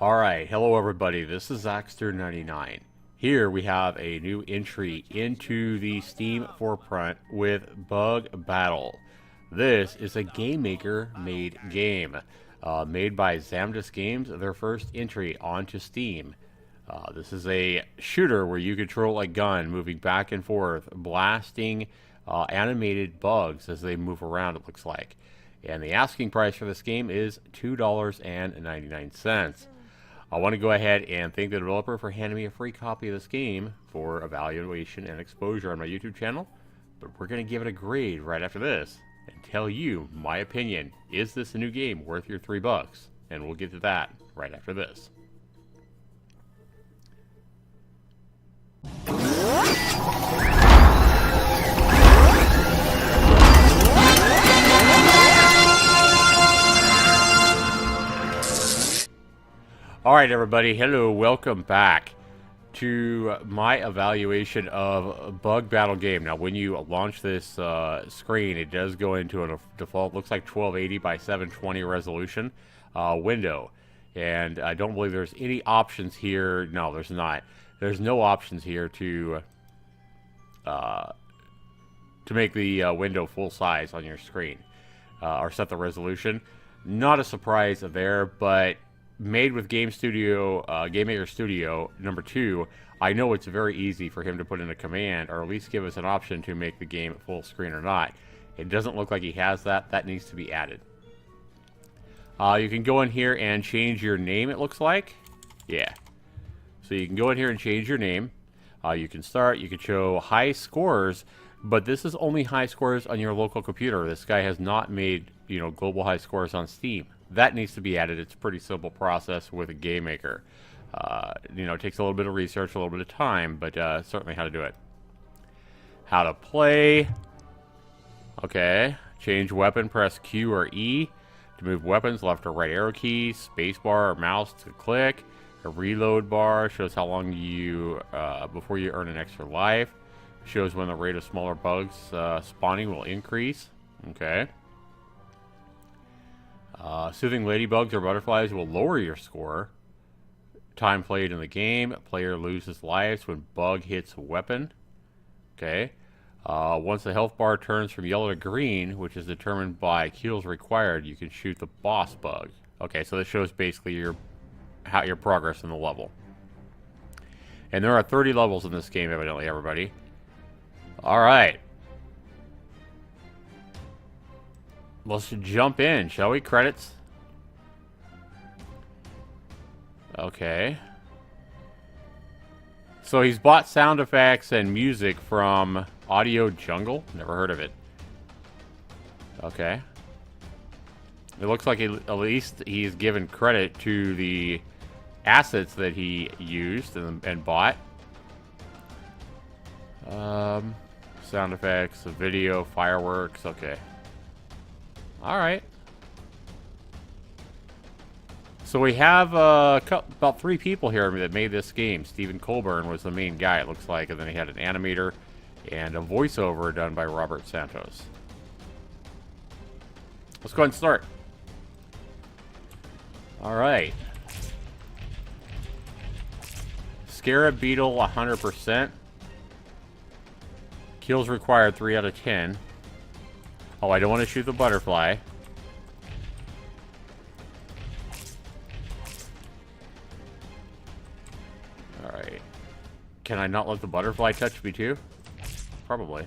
Alright, hello everybody, this is Zaxtorian. Here we have a new entry into the Steam forefront with Bug Battle. This is a Game Maker made game, made by Zamdis Games, their first entry onto Steam. This is a shooter where you control a gun moving back and forth, blasting animated bugs as they move around, it looks like. And the asking price for this game is $2.99. I want to go ahead and thank the developer for handing me a free copy of this game for evaluation and exposure on my YouTube channel. But we're going to give it a grade right after this and tell you my opinion. Is this a new game worth your $3? And we'll get to that right after this. Alright everybody, hello, welcome back to my evaluation of Bug Battle game. Now when you launch this screen, it does go into a default, looks like 1280 by 720 resolution window. And I don't believe there's any options here. No, there's not. There's no options here to make the window full size on your screen or set the resolution. Not a surprise there, but made with Game Maker Studio number 2, I know it's very easy for him to put in a command or at least give us an option to make the game full screen or not. It doesn't look like he has that. That needs to be added. You can go in here and change your name, it looks like. Yeah. So you can go in here and change your name. You can show high scores, but this is only high scores on your local computer. This guy has not made, global high scores on Steam. That needs to be added. It's a pretty simple process with a Game Maker. It takes a little bit of research, a little bit of time, but certainly how to do it. How to play. Okay. Change weapon, press Q or E. To move weapons, left or right arrow key, space bar or mouse to click. A reload bar shows how long you, before you earn an extra life. Shows when the rate of smaller bugs spawning will increase. Okay. Soothing ladybugs or butterflies will lower your score. Time played in the game. Player loses lives when bug hits a weapon. Okay. Once the health bar turns from yellow to green, which is determined by kills required, you can shoot the boss bug. Okay, so this shows basically your progress in the level. And there are 30 levels in this game, evidently, everybody. Alright. Let's jump in, shall we? Credits. Okay. So he's bought sound effects and music from Audio Jungle. Never heard of it. Okay. It looks like at least he's given credit to the assets that he used and bought. Sound effects, video, fireworks. Okay. Alright. So we have about 3 people here that made this game. Stephen Colburn was the main guy, it looks like, and then he had an animator and a voiceover done by Robert Santos. Let's go ahead and start. Alright. Scarab Beetle 100%. Kills required 3 out of 10. Oh, I don't want to shoot the butterfly. Alright. Can I not let the butterfly touch me too? Probably.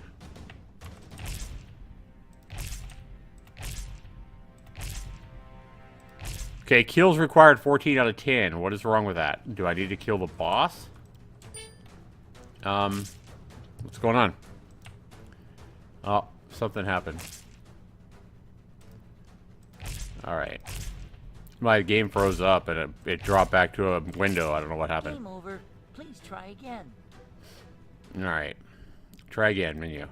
Okay, kills required 14 out of 10. What is wrong with that? Do I need to kill the boss? What's going on? Oh, something happened. Alright. My game froze up and it dropped back to a window. I don't know what happened. Game over. Please try again. Alright. Try again, menu.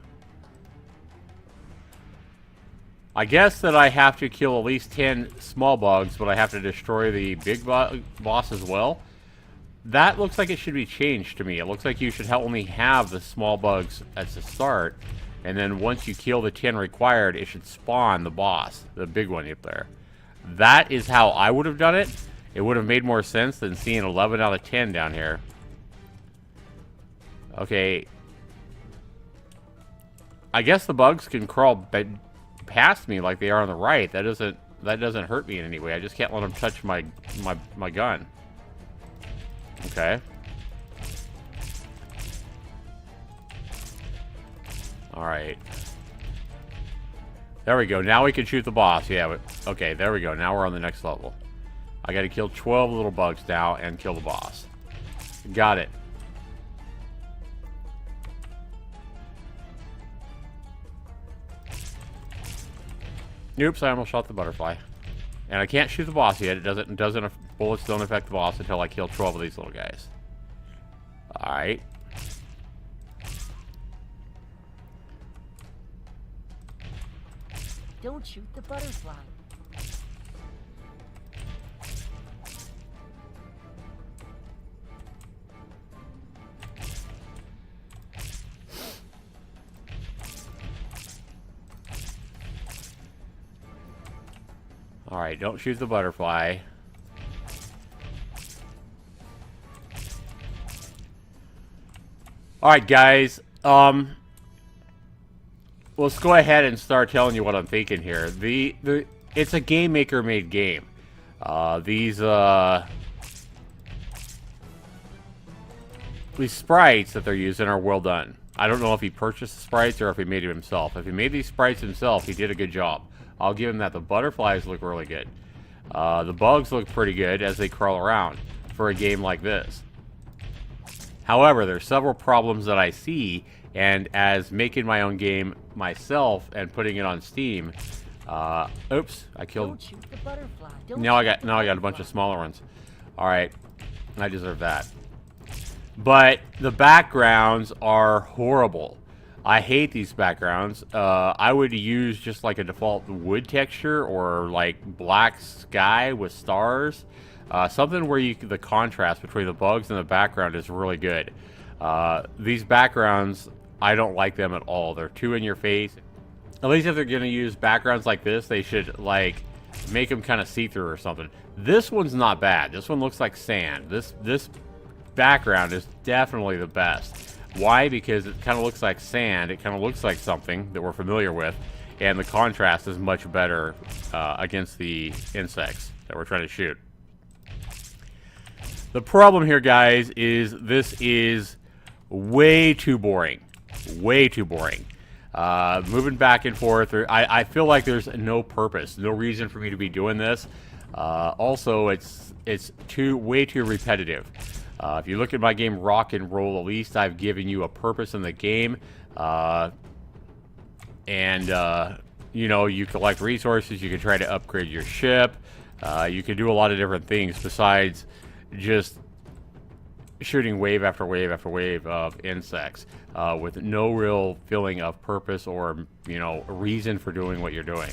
I guess that I have to kill at least 10 small bugs, but I have to destroy the big boss as well. That looks like it should be changed to me. It looks like you should only have the small bugs at the start, and then once you kill the 10 required, it should spawn the boss, the big one up there. That is how I would have done it, It would have made more sense than seeing 11 out of 10 down here. Okay. I guess the bugs can crawl past me like they are on the right. That doesn't hurt me in any way. I just can't let them touch my gun. Okay. Alright. There we go. Now we can shoot the boss. Yeah. Okay, there we go. Now we're on the next level. I gotta kill 12 little bugs now and kill the boss. Got it. Oops, I almost shot the butterfly. And I can't shoot the boss yet. Bullets don't affect the boss until I kill 12 of these little guys. Alright. Don't shoot the butterfly. Alright, don't shoot the butterfly. Alright, guys. Let's go ahead and start telling you what I'm thinking here. It's a game maker made game. These sprites that they're using are well done. I don't know if he purchased the sprites or if he made them himself. If he made these sprites himself, he did a good job. I'll give him that. The butterflies look really good. The bugs look pretty good as they crawl around for a game like this. However, there's several problems that I see, and as making my own game myself and putting it on Steam, oops, I killed. Don't shoot the butterfly. Now I got a bunch of smaller ones. All right, I deserve that. But the backgrounds are horrible. I hate these backgrounds. I would use just like a default wood texture or like black sky with stars. Something where the contrast between the bugs and the background is really good. These backgrounds, I don't like them at all. They're too in your face. At least if they're going to use backgrounds like this, they should like make them kind of see-through or something. This one's not bad. This one looks like sand. This background is definitely the best. Why? Because it kind of looks like sand. It kind of looks like something that we're familiar with. And the contrast is much better against the insects that we're trying to shoot. The problem here, guys, is this is way too boring. Way too boring. Moving back and forth. I feel like there's no purpose. No reason for me to be doing this. Also, it's way too repetitive. If you look at my game Rock and Roll, at least I've given you a purpose in the game. You know, you collect resources, you can try to upgrade your ship. You can do a lot of different things besides just shooting wave after wave after wave of insects with no real feeling of purpose or, you know, reason for doing what you're doing.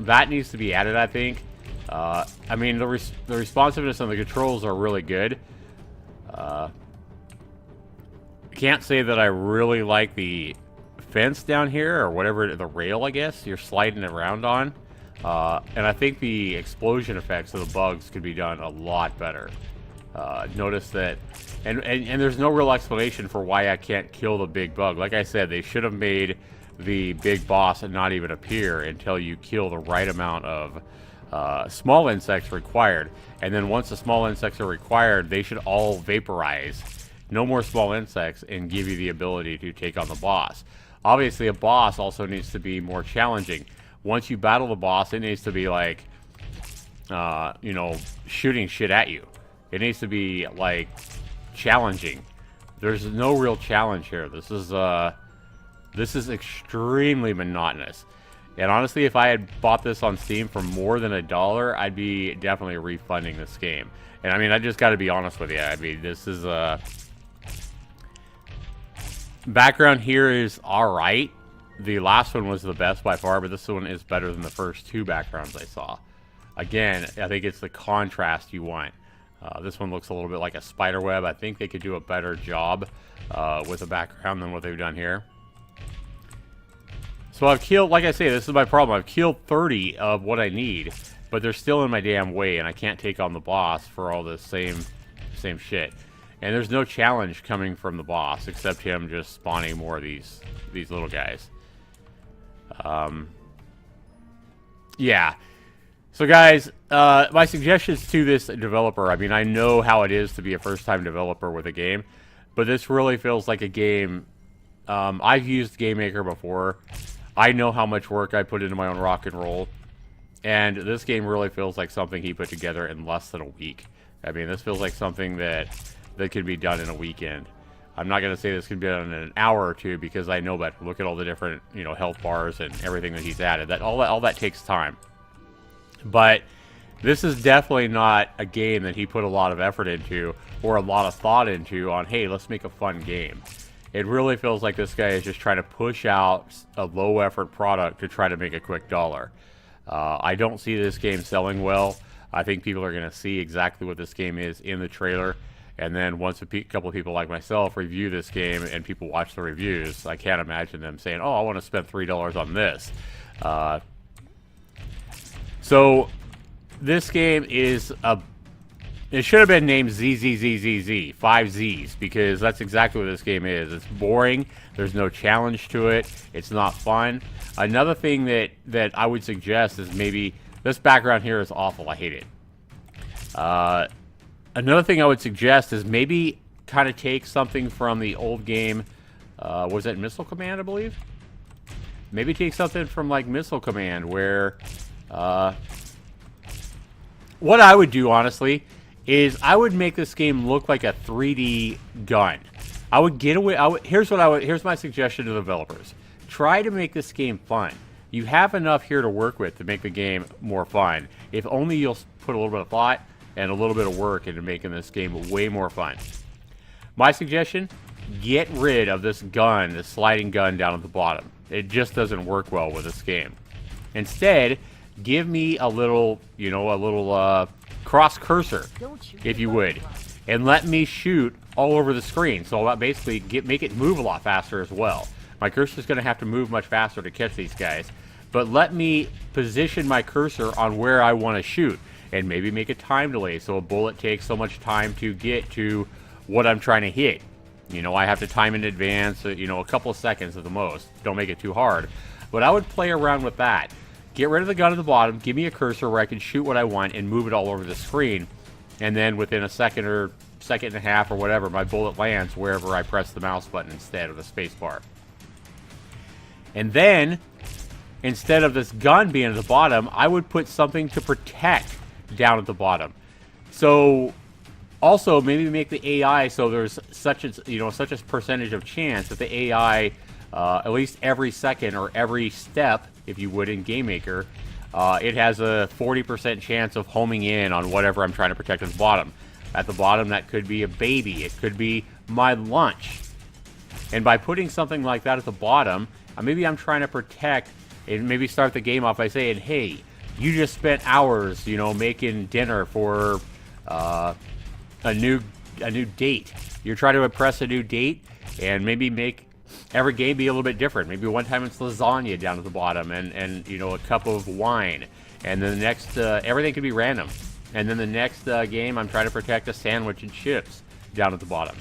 That needs to be added, I think. I mean, the responsiveness and the controls are really good. I can't say that I really like the fence down here, or whatever, the rail, I guess, you're sliding around on. And I think the explosion effects of the bugs could be done a lot better. Notice that, and there's no real explanation for why I can't kill the big bug. Like I said, they should have made the big boss not even appear until you kill the right amount of small insects required. And then once the small insects are required, they should all vaporize. No more small insects, and give you the ability to take on the boss. Obviously, a boss also needs to be more challenging. Once you battle the boss, it needs to be like, you know, shooting shit at you. It needs to be, like, challenging. There's no real challenge here. This is extremely monotonous. And honestly, if I had bought this on Steam for more than $1, I'd be definitely refunding this game. And I mean, I just got to be honest with you. I mean, this is background here is alright. The last one was the best by far, but this one is better than the first two backgrounds I saw. Again, I think it's the contrast you want. This one looks a little bit like a spider web. I think they could do a better job with the background than what they've done here. So I've killed, like I say, this is my problem. I've killed 30 of what I need, but they're still in my damn way, and I can't take on the boss for all this same shit. And there's no challenge coming from the boss except him just spawning more of these little guys. Yeah. So guys, my suggestions to this developer, I mean, I know how it is to be a first-time developer with a game, but this really feels like a game. I've used GameMaker before. I know how much work I put into my own rock and roll, and this game really feels like something he put together in less than a week. I mean, this feels like something that could be done in a weekend. I'm not going to say this could be done in an hour or two because I know that. Look at all the different, you know, health bars and everything that he's added. All that takes time. But this is definitely not a game that he put a lot of effort into or a lot of thought into on, hey, let's make a fun game. It really feels like this guy is just trying to push out a low-effort product to try to make a quick dollar. I don't see this game selling well. I think people are going to see exactly what this game is in the trailer. And then once a couple of people like myself review this game and people watch the reviews, I can't imagine them saying, oh, I want to spend $3 on this. So this game is it should have been named ZZZZZ, 5 Z's, because that's exactly what this game is. It's boring. There's no challenge to it. It's not fun. Another thing that I would suggest is maybe this background here is awful. I hate it. Another thing I would suggest is maybe kind of take something from the old game. Was it Missile Command, I believe? Maybe take something from like Missile Command where what I would do, honestly, is I would make this game look like a 3D gun. I would get away. Here's my suggestion to the developers. Try to make this game fun. You have enough here to work with to make the game more fun. If only you'll put a little bit of thought and a little bit of work into making this game way more fun. My suggestion, get rid of this gun, this sliding gun down at the bottom. It just doesn't work well with this game. Instead, give me a little, cross cursor, if you would, and let me shoot all over the screen. So I'll basically make it move a lot faster as well. My cursor's going to have to move much faster to catch these guys, but let me position my cursor on where I want to shoot, and maybe make a time delay so a bullet takes so much time to get to what I'm trying to hit. You know, I have to time in advance, a couple of seconds at the most. Don't make it too hard. But I would play around with that. Get rid of the gun at the bottom, give me a cursor where I can shoot what I want and move it all over the screen. And then within a second or second and a half or whatever, my bullet lands wherever I press the mouse button instead of the space bar. And then, instead of this gun being at the bottom, I would put something to protect down at the bottom. So, also maybe make the AI so there's such a percentage of chance that the AI, at least every second or every step, if you would, in GameMaker, it has a 40% chance of homing in on whatever I'm trying to protect at the bottom. At the bottom, that could be a baby. It could be my lunch. And by putting something like that at the bottom, maybe I'm trying to protect and maybe start the game off by saying, hey, you just spent hours, making dinner for a new date. You're trying to impress a new date and maybe make every game be a little bit different. Maybe one time it's lasagna down at the bottom and a cup of wine. And then the next, everything could be random. And then the next game, I'm trying to protect a sandwich and chips down at the bottom.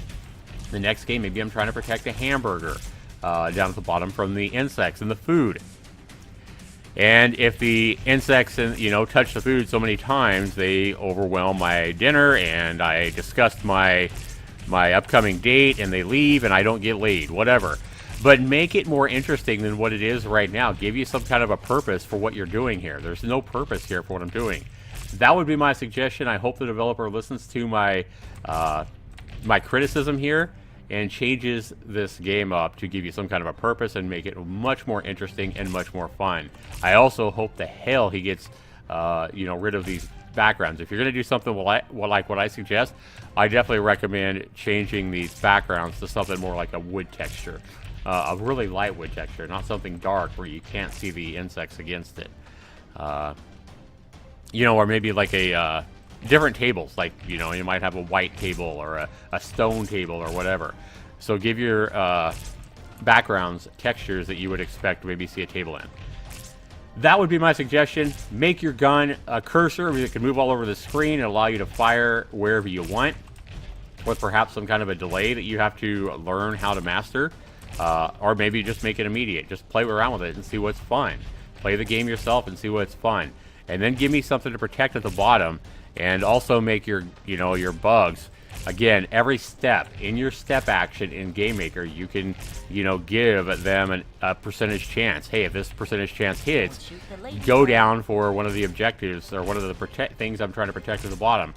The next game, maybe I'm trying to protect a hamburger down at the bottom from the insects and the food. And if the insects, touch the food so many times, they overwhelm my dinner, and I discussed my upcoming date, and they leave, and I don't get laid, whatever. But make it more interesting than what it is right now. Give you some kind of a purpose for what you're doing here. There's no purpose here for what I'm doing. That would be my suggestion. I hope the developer listens to my criticism here and changes this game up to give you some kind of a purpose and make it much more interesting and much more fun. I also hope the hell he gets, rid of these backgrounds. If you're going to do something like what I suggest, I definitely recommend changing these backgrounds to something more like a wood texture. A really light wood texture, not something dark where you can't see the insects against it. Or maybe like a different tables, like, you might have a white table or a stone table or whatever. So give your backgrounds, textures that you would expect to maybe see a table in. That would be my suggestion. Make your gun a cursor that can move all over the screen and allow you to fire wherever you want, with perhaps some kind of a delay that you have to learn how to master, or maybe just make it immediate. Just play around with it and see what's fun. Play the game yourself and see what's fun. And then give me something to protect at the bottom, and also make your, your bugs. Again, every step in your step action in Game Maker, you can, give them a percentage chance. Hey, if this percentage chance hits, go down for one of the objectives or one of the things I'm trying to protect at the bottom.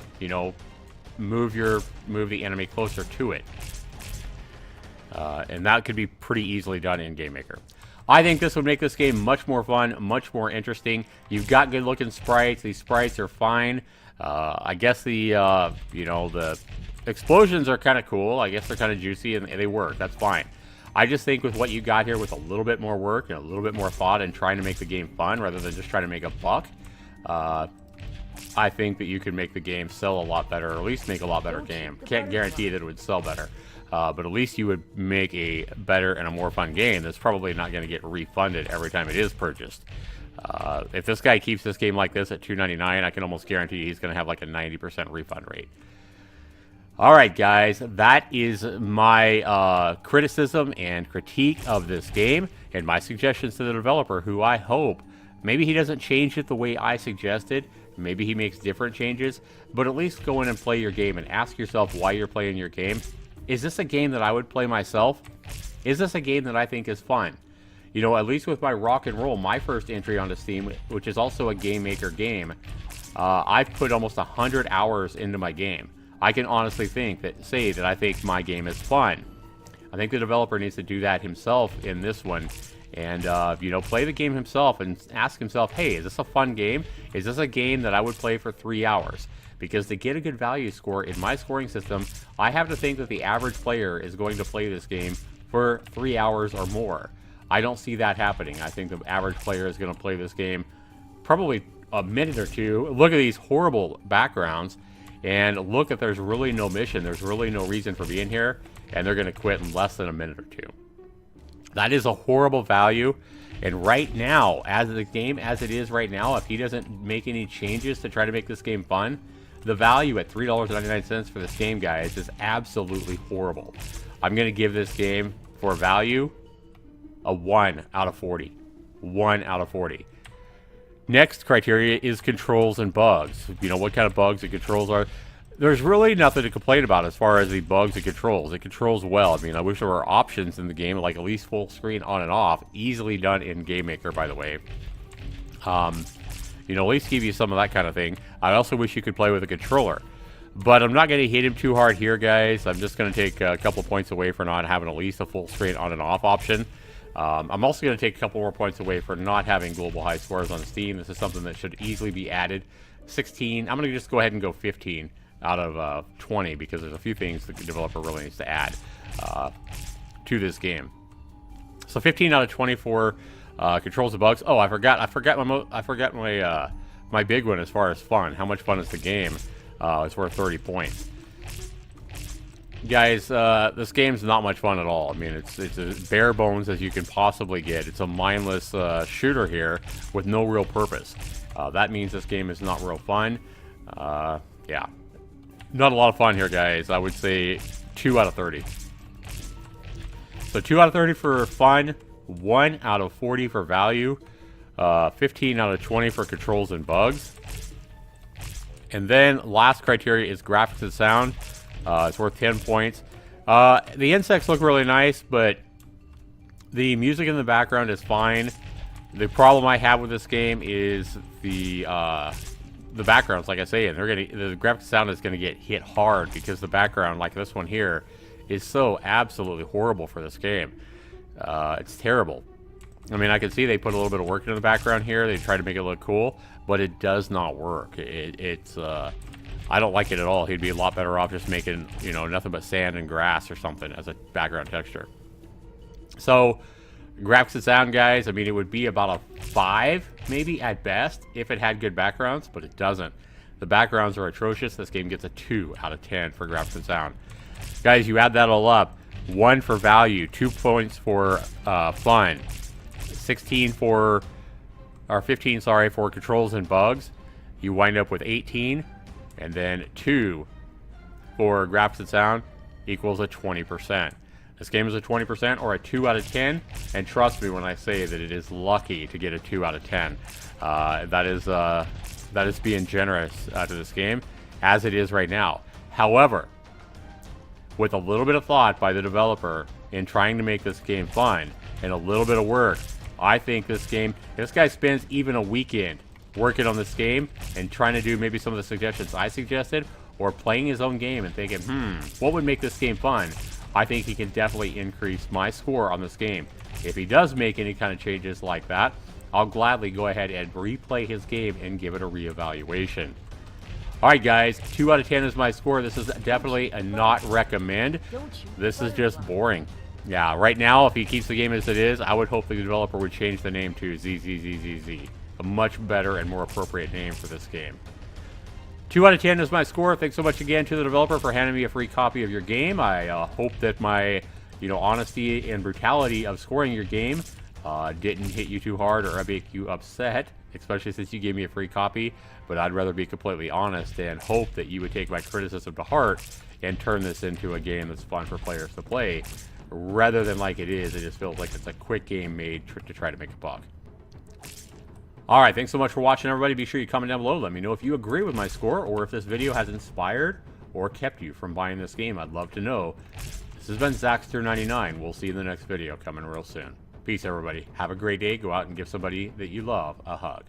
Move the enemy closer to it. And that could be pretty easily done in Game Maker. I think this would make this game much more fun, much more interesting. You've got good looking sprites. These sprites are fine. I guess the explosions are kind of cool. I guess they're kind of juicy and they work. That's fine. I just think with what you got here, with a little bit more work and a little bit more thought and trying to make the game fun rather than just trying to make a buck, I think that you could make the game sell a lot better, or at least make a lot better game. Can't guarantee that it would sell better, but at least you would make a better and a more fun game that's probably not going to get refunded every time it is purchased. If this guy keeps this game like this at $2.99, I can almost guarantee he's going to have like a 90% refund rate. Alright guys, that is my criticism and critique of this game, and my suggestions to the developer, who I hope, maybe he doesn't change it the way I suggested, maybe he makes different changes, but at least go in and play your game and ask yourself why you're playing your game. Is this a game that I would play myself? Is this a game that I think is fun? At least with my Rock and Roll, my first entry onto Steam, which is also a Game Maker game, I've put almost 100 hours into my game. I can honestly say that I think my game is fun. I think the developer needs to do that himself in this one, and play the game himself and ask himself, hey, is this a fun game? Is this a game that I would play for 3 hours? Because to get a good value score in my scoring system, I have to think that the average player is going to play this game for 3 hours or more. I don't see that happening. I think the average player is going to play this game probably a minute or two. Look at these horrible backgrounds, and look that there's really no mission. There's really no reason for being here, and they're going to quit in less than a minute or two. That is a horrible value, and right now, as the game as it is right now, if he doesn't make any changes to try to make this game fun, the value at $3.99 for this game, guys, is absolutely horrible. I'm going to give this game, for value, a 1 out of 40. 1 out of 40. Next criteria is controls and bugs. What kind of bugs and controls are. There's really nothing to complain about as far as the bugs and controls. It controls well. I wish there were options in the game, like at least full screen on and off. Easily done in Game Maker, by the way. At least give you some of that kind of thing. I also wish you could play with a controller. But I'm not going to hit him too hard here, guys. I'm just going to take a couple points away for not having at least a full screen on and off option. I'm also going to take a couple more points away for not having global high scores on Steam. This is something that should easily be added. 16. I'm going to just go ahead and go 15 out of 20, because there's a few things the developer really needs to add to this game. So 15 out of 24 controls and bugs. Oh, I forgot my big one as far as fun. How much fun is the game? It's worth 30 points. Guys, this game's not much fun at all. It's as bare bones as you can possibly get. It's a mindless shooter here with no real purpose. That means this game is not real fun. Yeah. Not a lot of fun here, guys. I would say 2 out of 30. So 2 out of 30 for fun, 1 out of 40 for value, 15 out of 20 for controls and bugs. And then last criteria is graphics and sound. It's worth 10 points. The insects look really nice, but the music in the background is fine. The problem I have with this game is the backgrounds, like I say, and the graphic sound is gonna get hit hard because the background, like this one here, is so absolutely horrible for this game. It's terrible. I can see they put a little bit of work into the background here. They try to make it look cool, but it does not work. I don't like it at all. He'd be a lot better off just making, nothing but sand and grass or something as a background texture. So, graphics and sound, guys, it would be about a 5, maybe, at best, if it had good backgrounds, but it doesn't. The backgrounds are atrocious. This game gets a 2 out of 10 for graphics and sound. Guys, you add that all up, 1 for value, 2 points for fun, 16 for, or 15, sorry, for controls and bugs. You wind up with 18, and then 2 for graphics and sound equals a 20%. This game is a 20% or a 2 out of 10, and trust me when I say that it is lucky to get a 2 out of 10. That is being generous to this game, as it is right now. However, with a little bit of thought by the developer in trying to make this game fun and a little bit of work, I think this game, if this guy spends even a weekend working on this game and trying to do maybe some of the suggestions I suggested, or playing his own game and thinking, what would make this game fun? I think he can definitely increase my score on this game. If he does make any kind of changes like that, I'll gladly go ahead and replay his game and give it a reevaluation. Alright guys, 2 out of 10 is my score. This is definitely a not recommend. This is just boring. Yeah, right now, if he keeps the game as it is, I would hope the developer would change the name to ZZZZZ. A much better and more appropriate name for this game. 2 out of 10 is my score. Thanks so much again to the developer for handing me a free copy of your game. I hope that my, honesty and brutality of scoring your game didn't hit you too hard or make you upset, especially since you gave me a free copy. But I'd rather be completely honest and hope that you would take my criticism to heart and turn this into a game that's fun for players to play, rather than like it is. It just feels like it's a quick game made to try to make a buck. Alright, thanks so much for watching, everybody. Be sure you comment down below. Let me know if you agree with my score or if this video has inspired or kept you from buying this game. I'd love to know. This has been Zaxtor99. We'll see you in the next video coming real soon. Peace, everybody. Have a great day. Go out and give somebody that you love a hug.